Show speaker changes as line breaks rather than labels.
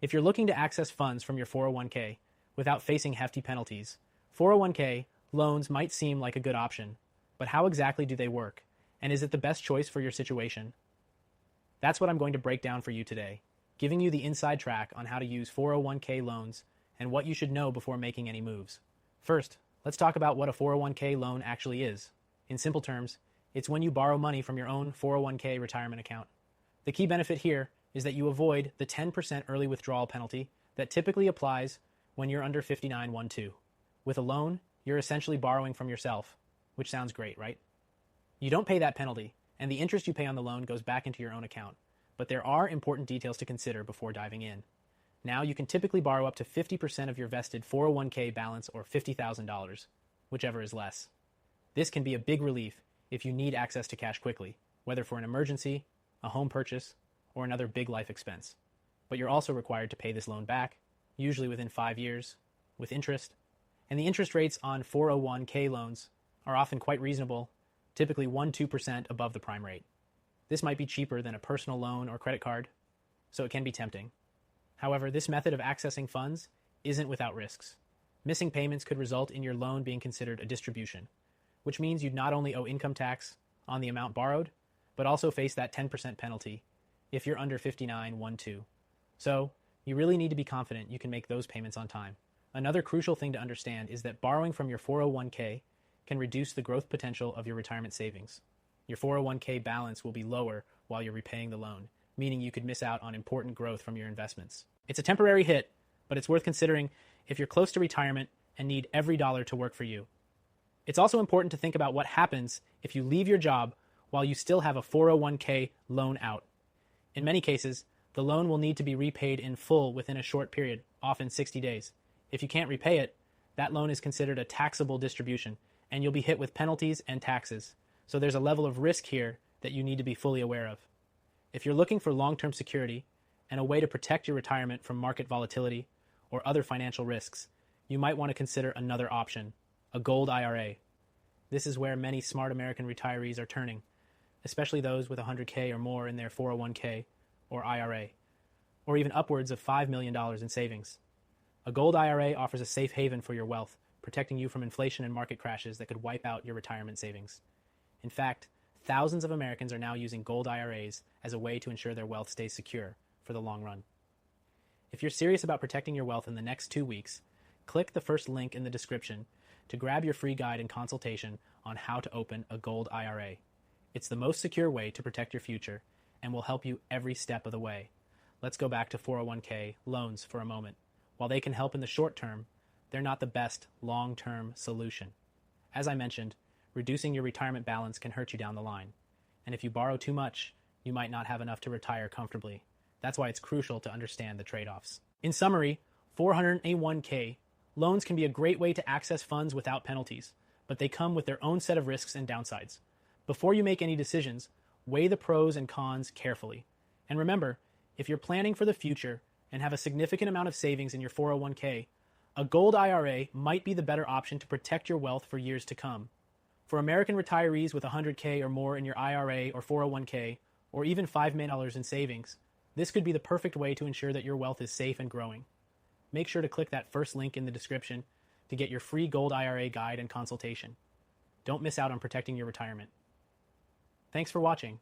If you're looking to access funds from your 401k without facing hefty penalties, 401k loans might seem like a good option, but how exactly do they work? And is it the best choice for your situation? That's what I'm going to break down for you today, giving you the inside track on how to use 401k loans and what you should know before making any moves. First, let's talk about what a 401k loan actually is. In simple terms, it's when you borrow money from your own 401k retirement account. The key benefit here is that you avoid the 10% early withdrawal penalty that typically applies when you're under 59.12. With a loan, you're essentially borrowing from yourself, which sounds great, right? You don't pay that penalty, and the interest you pay on the loan goes back into your own account. But there are important details to consider before diving in. Now, you can typically borrow up to 50% of your vested 401k balance or $50,000, whichever is less. This can be a big relief if you need access to cash quickly, whether for an emergency, a home purchase, or another big life expense. But you're also required to pay this loan back, usually within 5 years, with interest. And the interest rates on 401k loans are often quite reasonable, typically 1-2% above the prime rate. This might be cheaper than a personal loan or credit card, so it can be tempting. However, this method of accessing funds isn't without risks. Missing payments could result in your loan being considered a distribution, which means you'd not only owe income tax on the amount borrowed, but also face that 10% penalty if you're under 59.12. So, you really need to be confident you can make those payments on time. Another crucial thing to understand is that borrowing from your 401k can reduce the growth potential of your retirement savings. Your 401k balance will be lower while you're repaying the loan, meaning you could miss out on important growth from your investments. It's a temporary hit, but it's worth considering if you're close to retirement and need every dollar to work for you. It's also important to think about what happens if you leave your job while you still have a 401k loan out. In many cases, the loan will need to be repaid in full within a short period, often 60 days. If you can't repay it, that loan is considered a taxable distribution, and you'll be hit with penalties and taxes. So there's a level of risk here that you need to be fully aware of. If you're looking for long-term security and a way to protect your retirement from market volatility or other financial risks, you might want to consider another option, a gold IRA. This is where many smart American retirees are turning, especially those with 100K or more in their 401k or IRA, or even upwards of $5 million in savings. A gold IRA offers a safe haven for your wealth, protecting you from inflation and market crashes that could wipe out your retirement savings. In fact, thousands of Americans are now using gold IRAs as a way to ensure their wealth stays secure for the long run. If you're serious about protecting your wealth in the next 2 weeks, click the first link in the description to grab your free guide and consultation on how to open a gold IRA. It's the most secure way to protect your future and will help you every step of the way. Let's go back to 401k loans for a moment. While they can help in the short term, they're not the best long-term solution. As I mentioned, reducing your retirement balance can hurt you down the line. And if you borrow too much, you might not have enough to retire comfortably. That's why it's crucial to understand the trade-offs. In summary, 401k loans can be a great way to access funds without penalties, but they come with their own set of risks and downsides. Before you make any decisions, weigh the pros and cons carefully. And remember, if you're planning for the future and have a significant amount of savings in your 401k, a gold IRA might be the better option to protect your wealth for years to come. For American retirees with 100K or more in your IRA or 401k, or even $5 million in savings, this could be the perfect way to ensure that your wealth is safe and growing. Make sure to click that first link in the description to get your free gold IRA guide and consultation. Don't miss out on protecting your retirement. Thanks for watching.